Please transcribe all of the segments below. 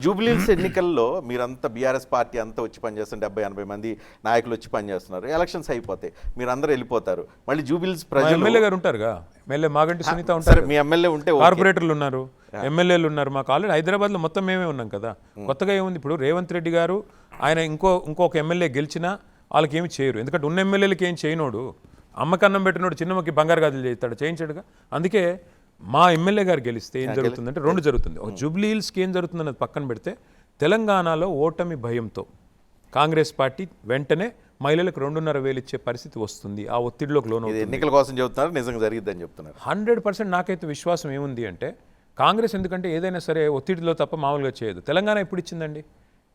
జూబ్లీహిల్స్ ఎన్నికల్లో మీరంతా BRS party అంతా వచ్చి పనిచేస్తున్నారు, 70-80 మంది నాయకులు వచ్చి పనిచేస్తున్నారు. ఎలక్షన్స్ అయిపోతాయి, మీరందరూ వెళ్ళిపోతారు. మళ్ళీ జూబ్లీహిల్స్ ప్రజలు ఎమ్మెల్యే గారు ఉంటారుగా, ఎమ్మెల్యే మాగంటి సునీత సరే, ఉంటారు, మీ ఎమ్మెల్యే ఉంటే ఓకే. కార్పొరేటర్లు ఉన్నారు, ఎమ్మెల్యేలు ఉన్నారు. మాకు ఆల్రెడీ హైదరాబాద్లో మొత్తం మేమే ఉన్నాం కదా. కొత్తగా ఏముంది ఇప్పుడు? రేవంత్ రెడ్డి గారు ఆయన ఇంకొక ఎమ్మెల్యే గెలిచినా వాళ్ళకి ఏమి చేయరు, ఎందుకంటే ఉన్న ఎమ్మెల్యేలకి ఏం చేయనోడు. అమ్మకన్నం పెట్టినోడు చిన్నమ్మకి బంగారు గాజులు చేస్తాడు, చేయించాడుగా. అందుకే మా ఎమ్మెల్యే గారు గెలిస్తే ఏం జరుగుతుందంటే రెండు జరుగుతుంది. ఒక జూబ్లీహిల్స్కి ఏం జరుగుతుంది అన్నది పక్కన పెడితే, తెలంగాణలో ఓటమి భయంతో కాంగ్రెస్ పార్టీ వెంటనే మహిళలకు 2,500 ఇచ్చే పరిస్థితి వస్తుంది. ఆ ఒత్తిడిలోకి లోను ఇది ఎన్నికల కోసం చెబుతున్నారు, నిజంగా జరిగిద్దని చెప్తున్నారు. 100% నాకైతే విశ్వాసం ఏముంది అంటే, కాంగ్రెస్ ఎందుకంటే ఏదైనా సరే ఒత్తిడిలో తప్ప మామూలుగా చేయదు. తెలంగాణ ఎప్పుడు ఇచ్చిందండి?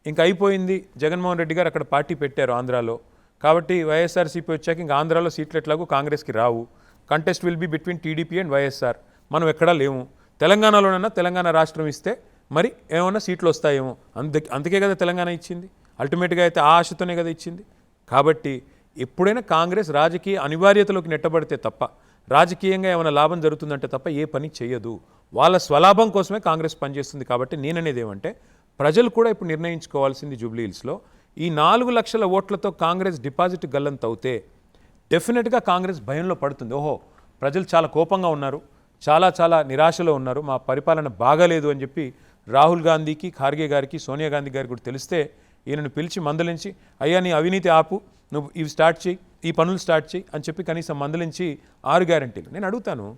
ఇంకా అయిపోయింది. జగన్మోహన్ రెడ్డి గారు అక్కడ పార్టీ పెట్టారు ఆంధ్రాలో, కాబట్టి వైఎస్ఆర్సీపీ వచ్చాక ఇంకా ఆంధ్రాలో సీట్లు ఎట్లాగో కాంగ్రెస్కి రావు. Contest will be between TDP and YSR. మనం ఎక్కడా లేము. తెలంగాణలోనన్నా తెలంగాణ రాష్ట్రం ఇస్తే మరి ఏమన్నా సీట్లు వస్తాయేమో. అందుకే కదా తెలంగాణ ఇచ్చింది. అల్టిమేట్గా అయితే ఆ ఆశతోనే కదా ఇచ్చింది. కాబట్టి ఎప్పుడైనా కాంగ్రెస్ రాజకీయ అనివార్యతలోకి నెట్టబడితే తప్ప, రాజకీయంగా ఏమైనా లాభం జరుగుతుందంటే తప్ప ఏ పని చేయదు. వాళ్ళ స్వలాభం కోసమే కాంగ్రెస్ పనిచేస్తుంది. కాబట్టి నేననేది ఏమంటే, ప్రజలు కూడా ఇప్పుడు నిర్ణయించుకోవాల్సింది జూబ్లీహిల్స్లో, ఈ 4 లక్షల ఓట్లతో కాంగ్రెస్ డిపాజిట్ గల్లంత అవుతే డెఫినెట్గా కాంగ్రెస్ భయంలో పడుతుంది. ఓహో, ప్రజలు చాలా కోపంగా ఉన్నారు, చాలా నిరాశలో ఉన్నారు, మా పరిపాలన బాగాలేదు అని చెప్పి రాహుల్ గాంధీకి, ఖార్గే గారికి, సోనియా గాంధీ గారికి కూడా తెలిస్తే ఈయనను పిలిచి మందలించి, అయ్యా నీ అవినీతి ఆపు, నువ్వు ఇవి స్టార్ట్ చేయి, ఈ పనులు స్టార్ట్ చేయి అని చెప్పి కనీసం మందలించి 6 గ్యారంటీలు. నేను అడుగుతాను,